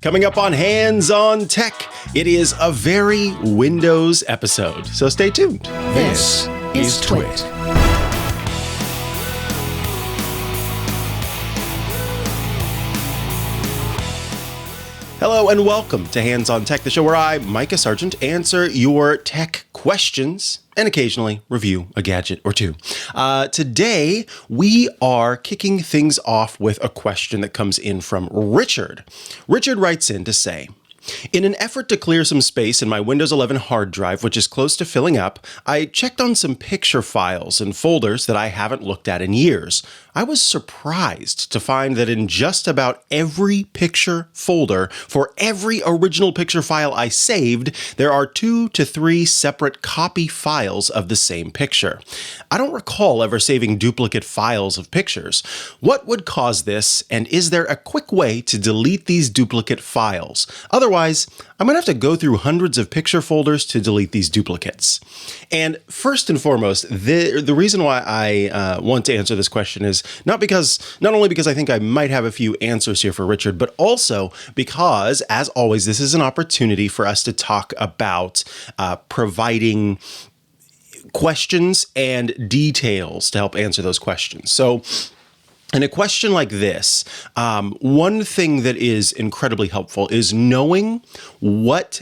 Coming up on Hands on Tech, it is a very Windows episode, so stay tuned. This is TWiT. Hello and welcome to Hands on Tech, the show where I, Mikah Sargent, answer your tech questions and occasionally review a gadget or two. Today, we are kicking things off with a question that comes in from Richard. Richard writes in to say, in an effort to clear some space in my Windows 11 hard drive, which is close to filling up, I checked on some picture files and folders that I haven't looked at in years. I was surprised to find that in just about every picture folder for every original picture file I saved, there are 2 to 3 separate copy files of the same picture. I don't recall ever saving duplicate files of pictures. What would cause this, and is there a quick way to delete these duplicate files? Otherwise, I'm going to have to go through hundreds of picture folders to delete these duplicates. And first and foremost, the reason why I want to answer this question is not only because I think I might have a few answers here for Richard, but also because, as always, this is an opportunity for us to talk about providing questions and details to help answer those questions. So, in a question like this, one thing that is incredibly helpful is knowing what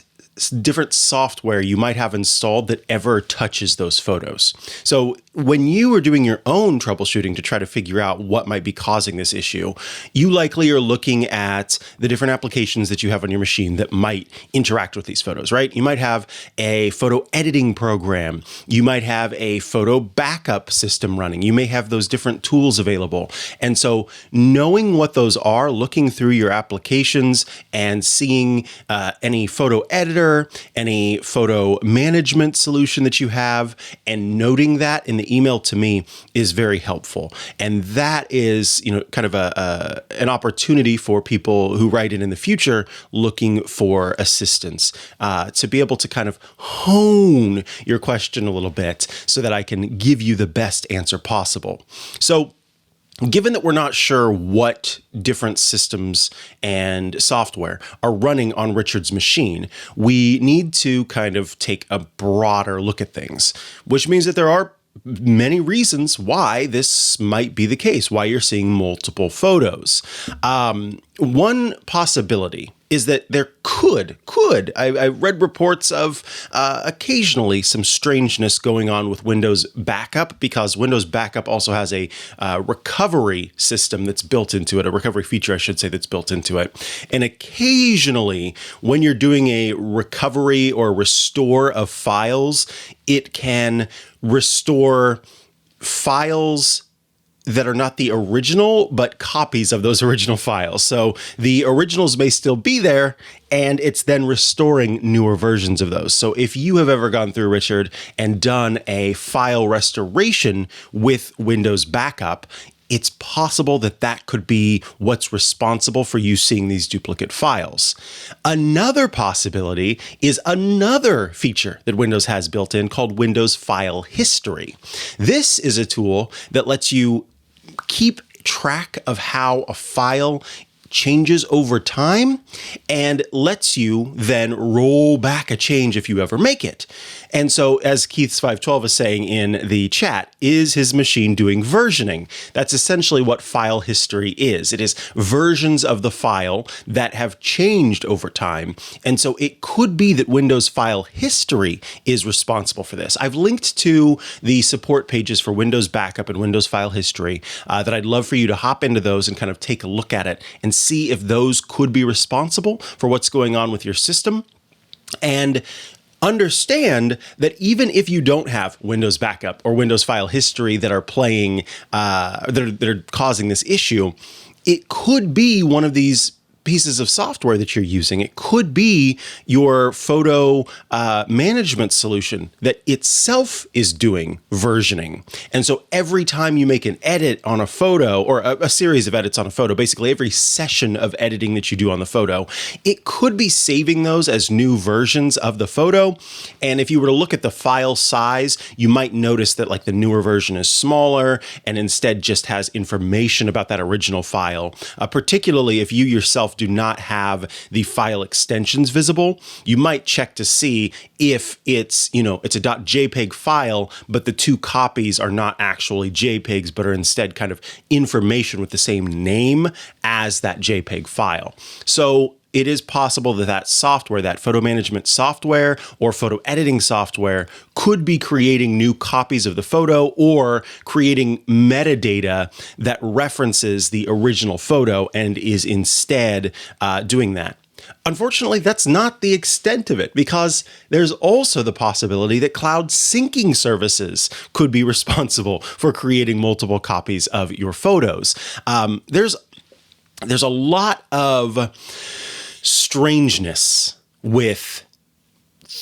different software you might have installed that ever touches those photos. So when you are doing your own troubleshooting to try to figure out what might be causing this issue, you likely are looking at the different applications that you have on your machine that might interact with these photos, right? You might have a photo editing program. You might have a photo backup system running. You may have those different tools available. And so knowing what those are, looking through your applications and seeing any photo editor, any photo management solution that you have, and noting that in the email to me is very helpful. And that is, kind of an opportunity for people who write in the future looking for assistance to be able to kind of hone your question a little bit so that I can give you the best answer possible. So, given that we're not sure what different systems and software are running on Richard's machine, we need to kind of take a broader look at things, which means that there are many reasons why this might be the case, why you're seeing multiple photos. One possibility is that there I read reports of occasionally some strangeness going on with Windows Backup, because Windows Backup also has a recovery system that's built into it, a recovery feature, I should say, that's built into it. And occasionally, when you're doing a recovery or restore of files, it can restore files that are not the original, but copies of those original files. So the originals may still be there, and it's then restoring newer versions of those. So if you have ever gone through, Richard, and done a file restoration with Windows Backup, it's possible that that could be what's responsible for you seeing these duplicate files. Another possibility is another feature that Windows has built in called Windows File History. This is a tool that lets you keep track of how a file changes over time and lets you then roll back a change if you ever make it. And so, as Keith's512 is saying in the chat, is his machine doing versioning? That's essentially what file history is. It is versions of the file that have changed over time. And so it could be that Windows File History is responsible for this. I've linked to the support pages for Windows Backup and Windows File History that I'd love for you to hop into those and kind of take a look at it and see if those could be responsible for what's going on with your system. And understand that even if you don't have Windows Backup or Windows File History that are playing, that are causing this issue, it could be one of these pieces of software that you're using. It could be your photo management solution that itself is doing versioning. And so every time you make an edit on a photo, or a series of edits on a photo, basically every session of editing that you do on the photo, it could be saving those as new versions of the photo. And if you were to look at the file size, you might notice that like the newer version is smaller and instead just has information about that original file, particularly if you yourself itself do not have the file extensions visible, you might check to see if it's, it's a .jpeg file, but the two copies are not actually JPEGs, but are instead kind of information with the same name as that JPEG file. So it is possible that that software, that photo management software or photo editing software, could be creating new copies of the photo or creating metadata that references the original photo and is instead doing that. Unfortunately, that's not the extent of it, because there's also the possibility that cloud syncing services could be responsible for creating multiple copies of your photos. There's a lot of strangeness with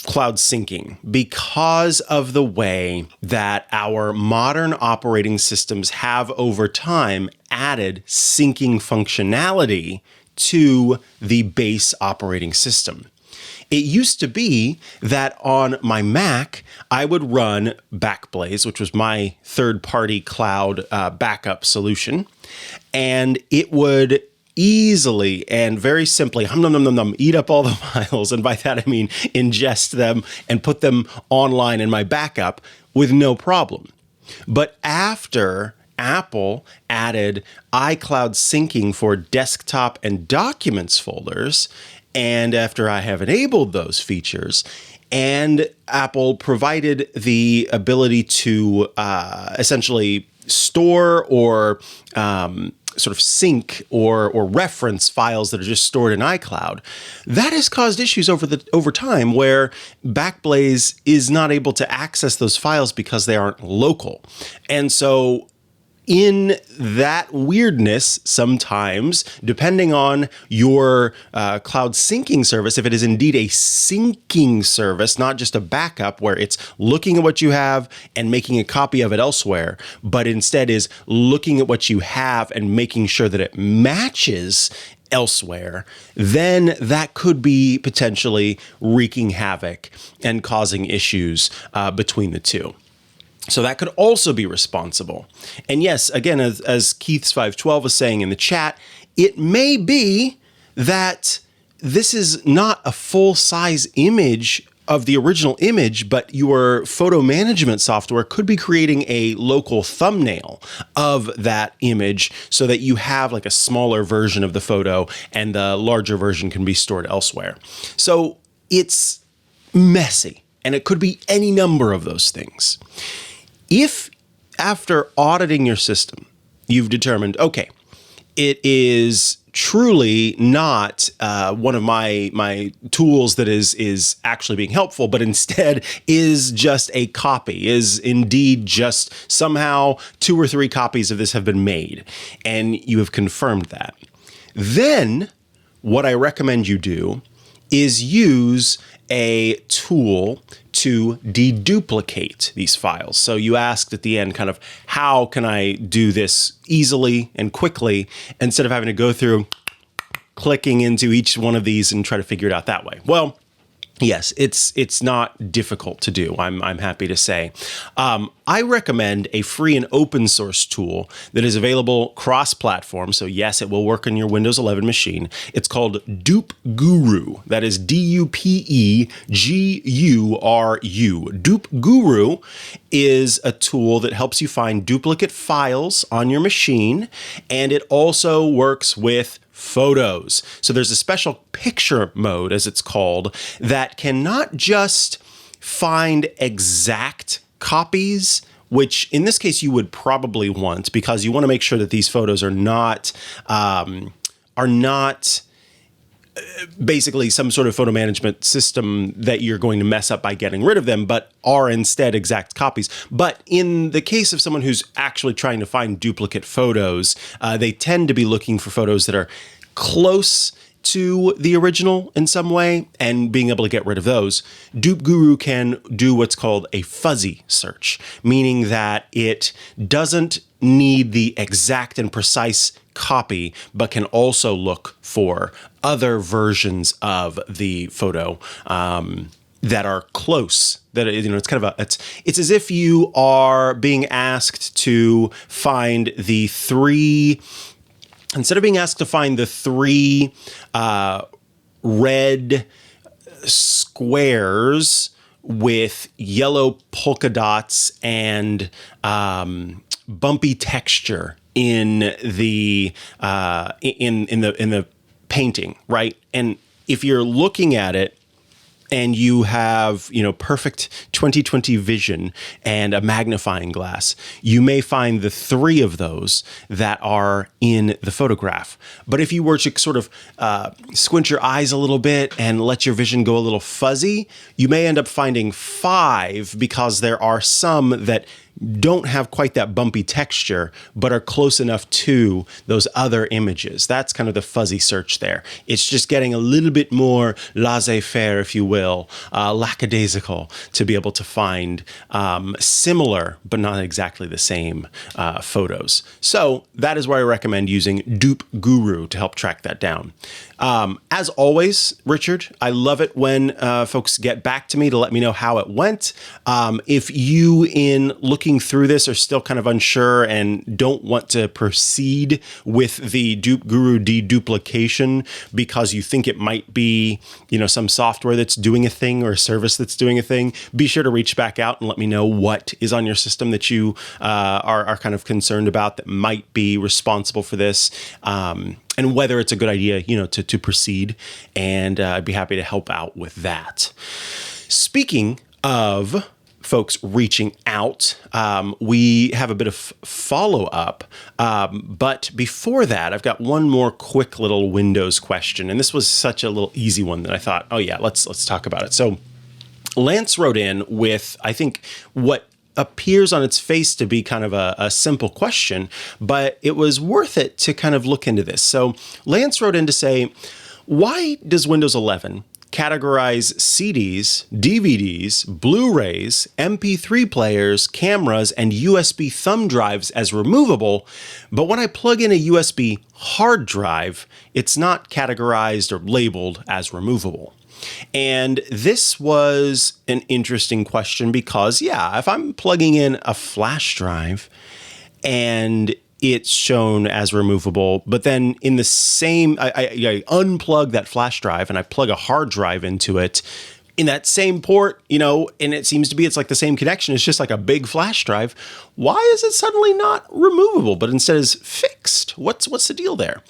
cloud syncing because of the way that our modern operating systems have over time added syncing functionality to the base operating system. It used to be that on my Mac, I would run Backblaze, which was my third-party cloud backup solution, and it would easily and very simply eat up all the files, and by that I mean ingest them and put them online in my backup with no problem. But after Apple added iCloud syncing for desktop and documents folders, and after I have enabled those features, and Apple provided the ability to essentially store or sort of sync or reference files that are just stored in iCloud, that has caused issues over time where Backblaze is not able to access those files because they aren't local. And so in that weirdness, sometimes, depending on your cloud syncing service, if it is indeed a syncing service, not just a backup where it's looking at what you have and making a copy of it elsewhere, but instead is looking at what you have and making sure that it matches elsewhere, then that could be potentially wreaking havoc and causing issues between the two. So that could also be responsible. And yes, again, as Keith's 512 was saying in the chat, it may be that this is not a full-size image of the original image, but your photo management software could be creating a local thumbnail of that image so that you have like a smaller version of the photo and the larger version can be stored elsewhere. So it's messy, and it could be any number of those things. If after auditing your system, you've determined, okay, it is truly not one of my tools that is actually being helpful, but instead is just a copy, is indeed just somehow 2 or 3 copies of this have been made, and you have confirmed that, then what I recommend you do is use a tool to deduplicate these files. So you asked at the end kind of, how can I do this easily and quickly instead of having to go through clicking into each one of these and try to figure it out that way? Well, yes, it's not difficult to do, I'm happy to say. I recommend a free and open source tool that is available cross-platform. So yes, it will work on your Windows 11 machine. It's called Dupe Guru. That is DUPEGURU. Dupe Guru is a tool that helps you find duplicate files on your machine, and it also works with photos. So there's a special picture mode, as it's called, that can not just find exact copies, which in this case you would probably want, because you want to make sure that these photos are not basically some sort of photo management system that you're going to mess up by getting rid of them, but are instead exact copies. But in the case of someone who's actually trying to find duplicate photos, they tend to be looking for photos that are close to the original in some way and being able to get rid of those. Dupe Guru can do what's called a fuzzy search, meaning that it doesn't need the exact and precise copy, but can also look for other versions of the photo that are close. That, it's kind of it's as if you are being asked to find the 3 instead of being asked to find the three red squares with yellow polka dots and bumpy texture in the in the painting, right? And if you're looking at it and you have, perfect 20/20 vision and a magnifying glass, you may find the three of those that are in the photograph. But if you were to sort of squint your eyes a little bit and let your vision go a little fuzzy, you may end up finding five, because there are some that don't have quite that bumpy texture, but are close enough to those other images. That's kind of the fuzzy search there. It's just getting a little bit more laissez-faire, if you will, lackadaisical, to be able to find similar, but not exactly the same photos. So that is where I recommend using Dupe Guru to help track that down. As always, Richard, I love it when folks get back to me to let me know how it went. If you, in looking through this, are still kind of unsure and don't want to proceed with the Dupe Guru deduplication because you think it might be, some software that's doing a thing or a service that's doing a thing, be sure to reach back out and let me know what is on your system that you are kind of concerned about that might be responsible for this. And whether it's a good idea, to proceed. And I'd be happy to help out with that. Speaking of folks reaching out, we have a bit of follow-up. But before that, I've got one more quick little Windows question. And this was such a little easy one that I thought, oh yeah, let's talk about it. So Lance wrote in with, I think, what appears on its face to be kind of a simple question, but it was worth it to kind of look into this. So Lance wrote in to say, why does Windows 11 categorize CDs, DVDs, Blu-rays, MP3 players, cameras, and USB thumb drives as removable, but when I plug in a USB hard drive, it's not categorized or labeled as removable? And this was an interesting question because, if I'm plugging in a flash drive and it's shown as removable, but then in the same, I unplug that flash drive and I plug a hard drive into it in that same port, and it seems to be, it's like the same connection. It's just like a big flash drive. Why is it suddenly not removable, but instead is fixed? What's the deal there?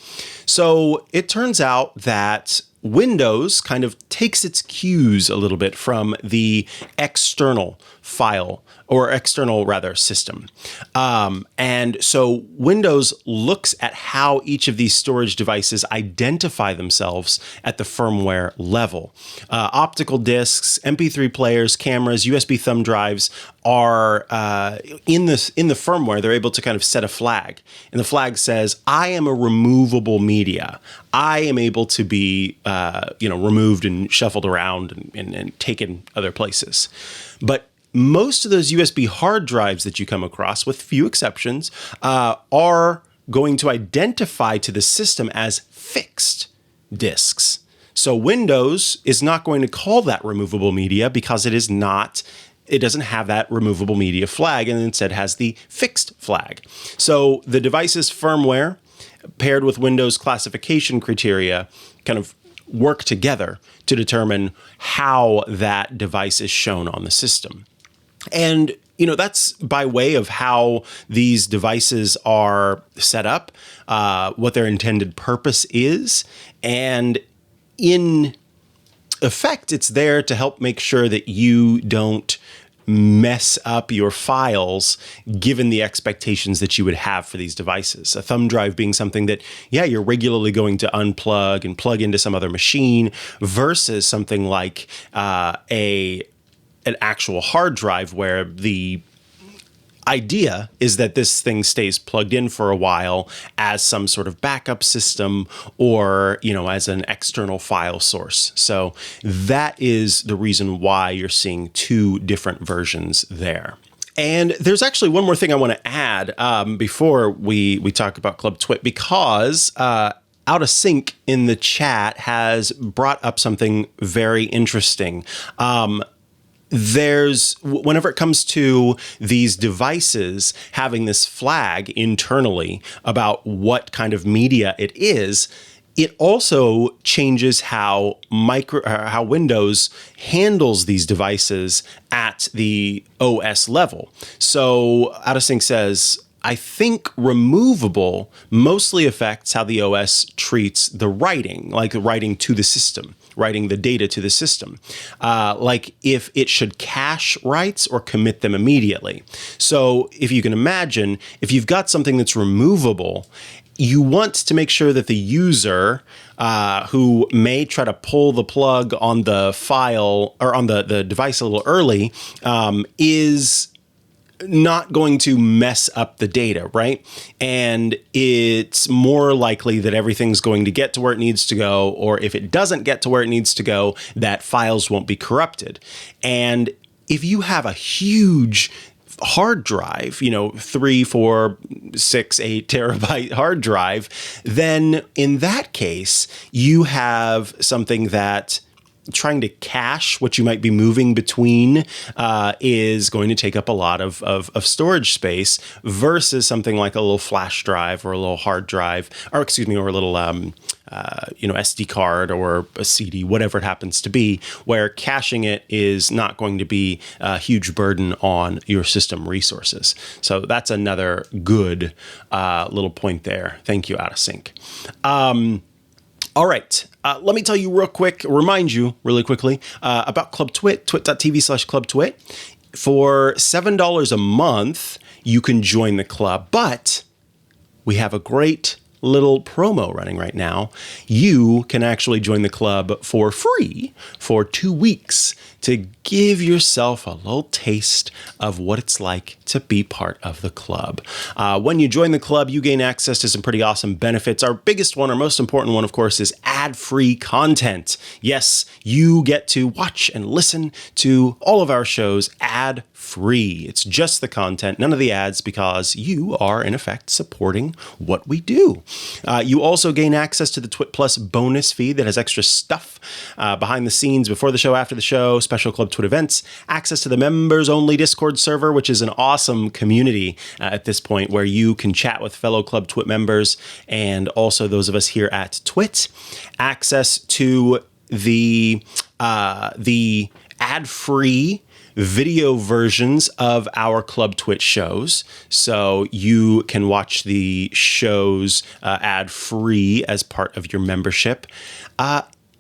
So it turns out that Windows kind of takes its cues a little bit from the external file, or external rather system. And so Windows looks at how each of these storage devices identify themselves at the firmware level. Optical discs, MP3 players, cameras, USB thumb drives are in the firmware. They're able to kind of set a flag, and the flag says, I am a removable media. I am able to be removed and shuffled around and taken other places. But most of those USB hard drives that you come across, with few exceptions, are going to identify to the system as fixed disks. So Windows is not going to call that removable media because it doesn't have that removable media flag, and instead has the fixed flag. So the device's firmware paired with Windows classification criteria kind of work together to determine how that device is shown on the system. And, that's by way of how these devices are set up, what their intended purpose is. And in effect, it's there to help make sure that you don't mess up your files given the expectations that you would have for these devices. A thumb drive being something that, you're regularly going to unplug and plug into some other machine, versus something like an actual hard drive where the idea is that this thing stays plugged in for a while as some sort of backup system, or, as an external file source. So that is the reason why you're seeing two different versions there. And there's actually one more thing I want to add before we talk about Club TWiT, because Out of Sync in the chat has brought up something very interesting. whenever it comes to these devices having this flag internally about what kind of media it is, it also changes how Windows handles these devices at the OS level. So Out of Sync says, I think removable mostly affects how the OS treats the writing, like writing to the system, writing the data to the system, like if it should cache writes or commit them immediately. So if you can imagine, if you've got something that's removable, you want to make sure that the user who may try to pull the plug on the file or on the device a little early is not going to mess up the data, right? And it's more likely that everything's going to get to where it needs to go, or if it doesn't get to where it needs to go, that files won't be corrupted. And if you have a huge hard drive, 3, 4, 6, 8 terabyte hard drive, then in that case, you have something that trying to cache what you might be moving between is going to take up a lot of storage space versus something like a little flash drive or a little hard drive, or a little SD card or a CD, whatever it happens to be, where caching it is not going to be a huge burden on your system resources. So that's another good little point there. Thank you, Out of Sync. All right. Let me tell you remind you really quickly about Club Twit, twit.tv/clubtwit. For $7 a month, you can join the club, but we have a great little promo running right now. You can actually join the club for free for 2 weeks to give yourself a little taste of what it's like to be part of the club. When you join the club, you gain access to some pretty awesome benefits. Our biggest one, our most important one, of course, is ad-free content. Yes, you get to watch and listen to all of our shows ad-free. It's just the content, none of the ads, because you are, in effect, supporting what we do. You also gain access to the Twit Plus bonus feed that has extra stuff behind the scenes, before the show, after the show, special Club Twit events, access to the members-only Discord server, which is an awesome community at this point where you can chat with fellow Club Twit members and also those of us here at Twit, access to the ad-free video versions of our Club Twit shows. So you can watch the shows ad-free as part of your membership.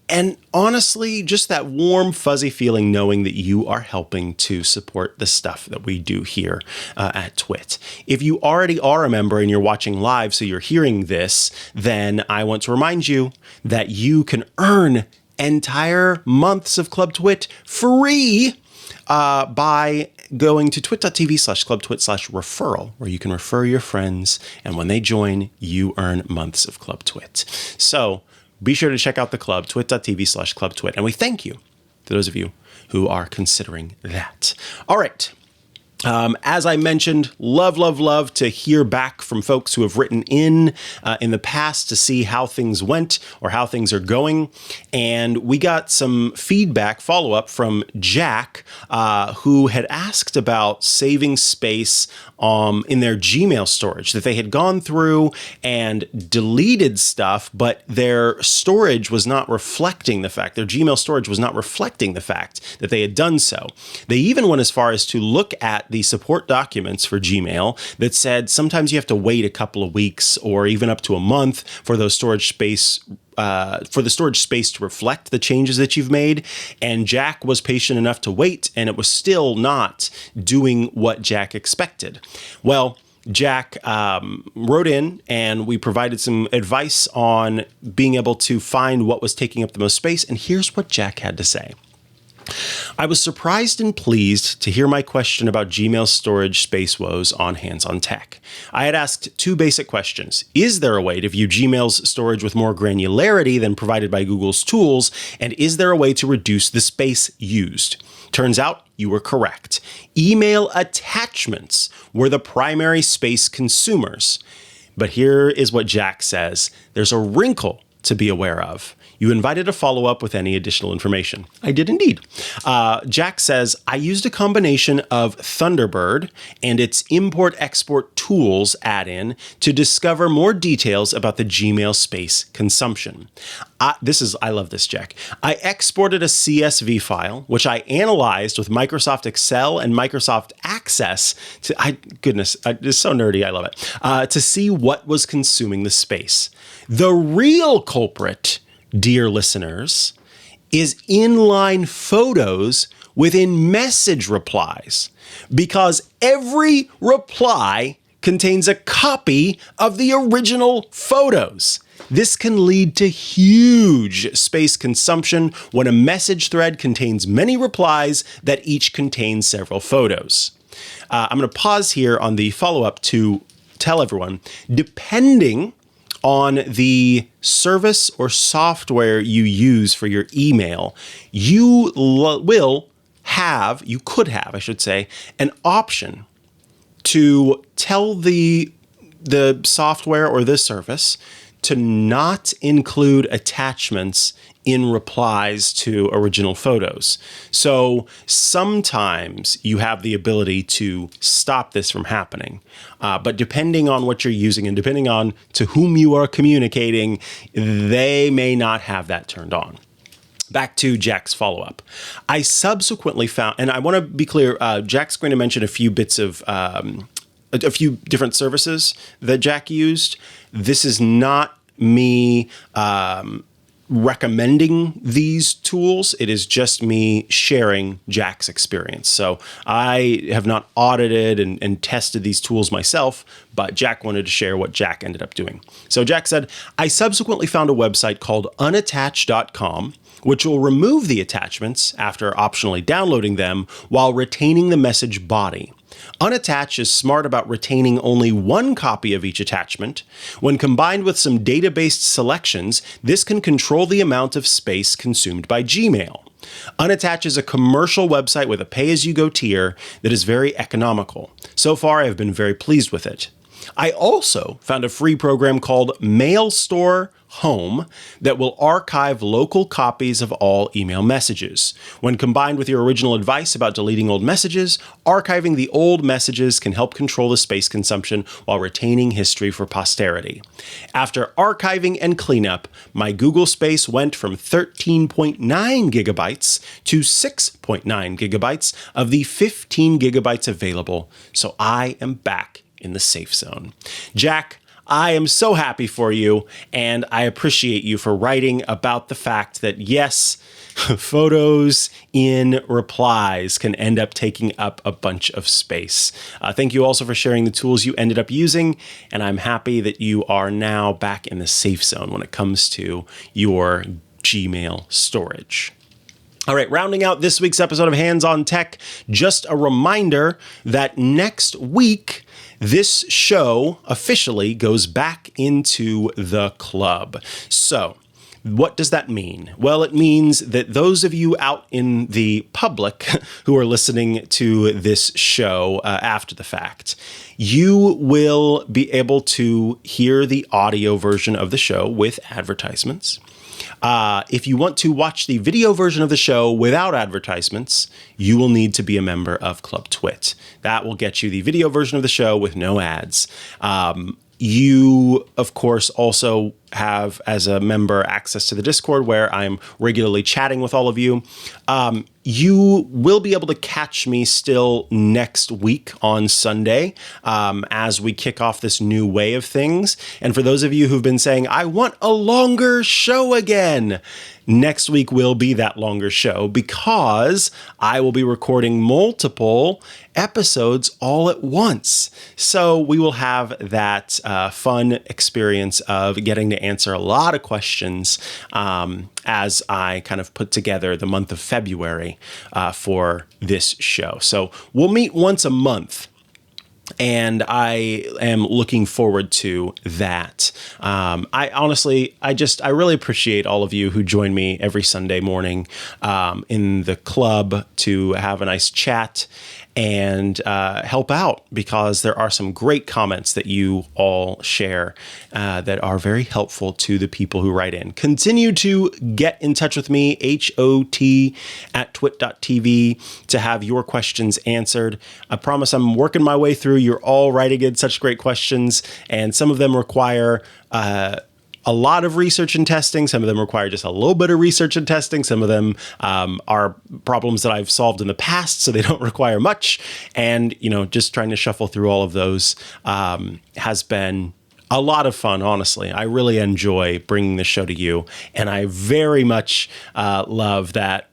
And honestly, just that warm, fuzzy feeling knowing that you are helping to support the stuff that we do here at Twit. If you already are a member and you're watching live, so you're hearing this, then I want to remind you that you can earn entire months of Club Twit free by going to twit.tv/clubtwit/referral, where you can refer your friends, and when they join, you earn months of Club Twit. So be sure to check out the club, twit.tv/clubtwit, and we thank you to those of you who are considering that. All right. As I mentioned, love to hear back from folks who have written in the past to see how things went or how things are going. And we got some feedback, follow-up from Jack, who had asked about saving space in their Gmail storage, that they had gone through and deleted stuff, but their storage was not reflecting the fact, their Gmail storage was not reflecting the fact that they had done so. They even went as far as to look at the support documents for Gmail that said sometimes you have to wait a couple of weeks or even up to a month for those storage space for the storage space to reflect the changes that you've made. And Jack was patient enough to wait, and it was still not doing what Jack expected. Well, Jack wrote in, and we provided some advice on being able to find what was taking up the most space. And here's what Jack had to say. I was surprised and pleased to hear my question about Gmail storage space woes on Hands on Tech. I had asked two basic questions. Is there a way to view Gmail's storage with more granularity than provided by Google's tools? And is there a way to reduce the space used? Turns out you were correct. Email attachments were the primary space consumers. But here is what Jack says. There's a wrinkle to be aware of. You invited a follow-up with any additional information. I did indeed. Jack says, I used a combination of Thunderbird and its import-export tools add-in to discover more details about the Gmail space consumption. I love this, Jack. I exported a CSV file, which I analyzed with Microsoft Excel and Microsoft Access to, it's so nerdy, I love it, to see what was consuming the space. The real culprit, dear listeners, is inline photos within message replies, because every reply contains a copy of the original photos. This can lead to huge space consumption when a message thread contains many replies that each contain several photos. I'm going to pause here on the follow-up to tell everyone, depending on the service or software you use for your email, you could have, I should say, an option to tell the software or the service to not include attachments in replies to original photos. So sometimes you have the ability to stop this from happening. But depending on what you're using and depending on to whom you are communicating, they may not have that turned on. Back to Jack's follow-up. I subsequently found, and I want to be clear, Jack's going to mention a few bits of a few different services that Jack used. This is not me recommending these tools. It is just me sharing Jack's experience. So I have not audited and tested these tools myself, but Jack wanted to share what Jack ended up doing. So Jack said, I subsequently found a website called unattach.com, which will remove the attachments after optionally downloading them while retaining the message body. Unattach is smart about retaining only one copy of each attachment. When combined with some data-based selections, this can control the amount of space consumed by Gmail. Unattach is a commercial website with a pay-as-you-go tier that is very economical. So far, I have been very pleased with it. I also found a free program called Mailstore Home that will archive local copies of all email messages. When combined with your original advice about deleting old messages, archiving the old messages can help control the space consumption while retaining history for posterity. After archiving and cleanup, my Google space went from 13.9 gigabytes to 6.9 gigabytes of the 15 gigabytes available, so I am back in the safe zone. Jack, I am so happy for you, and I appreciate you for writing about the fact that, yes, photos in replies can end up taking up a bunch of space. Thank you also for sharing the tools you ended up using, and I'm happy that you are now back in the safe zone when it comes to your Gmail storage. All right, rounding out this week's episode of Hands on Tech, just a reminder that next week, this show officially goes back into the club. So, what does that mean? Well, it means that those of you out in the public who are listening to this show after the fact, you will be able to hear the audio version of the show with advertisements. If you want to watch the video version of the show without advertisements, you will need to be a member of Club TWiT. That will get you the video version of the show with no ads. You, of course, also have, as a member, access to the Discord where I'm regularly chatting with all of you. You will be able to catch me still next week on Sunday as we kick off this new way of things. And for those of you who've been saying, I want a longer show again, next week will be that longer show because I will be recording multiple episodes all at once. So we will have that fun experience of getting to answer a lot of questions as I kind of put together the month of February for this show. So we'll meet once a month. And I am looking forward to that. I really appreciate all of you who join me every Sunday morning in the club to have a nice chat. and help out, because there are some great comments that you all share that are very helpful to the people who write in. Continue to get in touch with me, hot@twit.tv, to have your questions answered. I promise I'm working my way through. You're all writing in such great questions, and some of them require a lot of research and testing. Some of them require just a little bit of research and testing. Some of them are problems that I've solved in the past, so they don't require much. And, just trying to shuffle through all of those has been a lot of fun, honestly. I really enjoy bringing the show to you, and I very much love that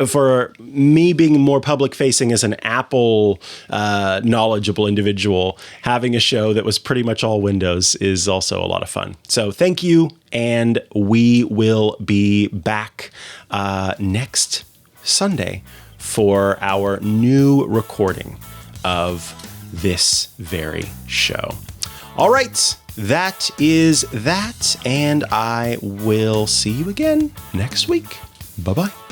for me being more public-facing as an Apple knowledgeable individual, having a show that was pretty much all Windows is also a lot of fun. So thank you, and we will be back next Sunday for our new recording of this very show. All right, that is that, and I will see you again next week. Bye-bye.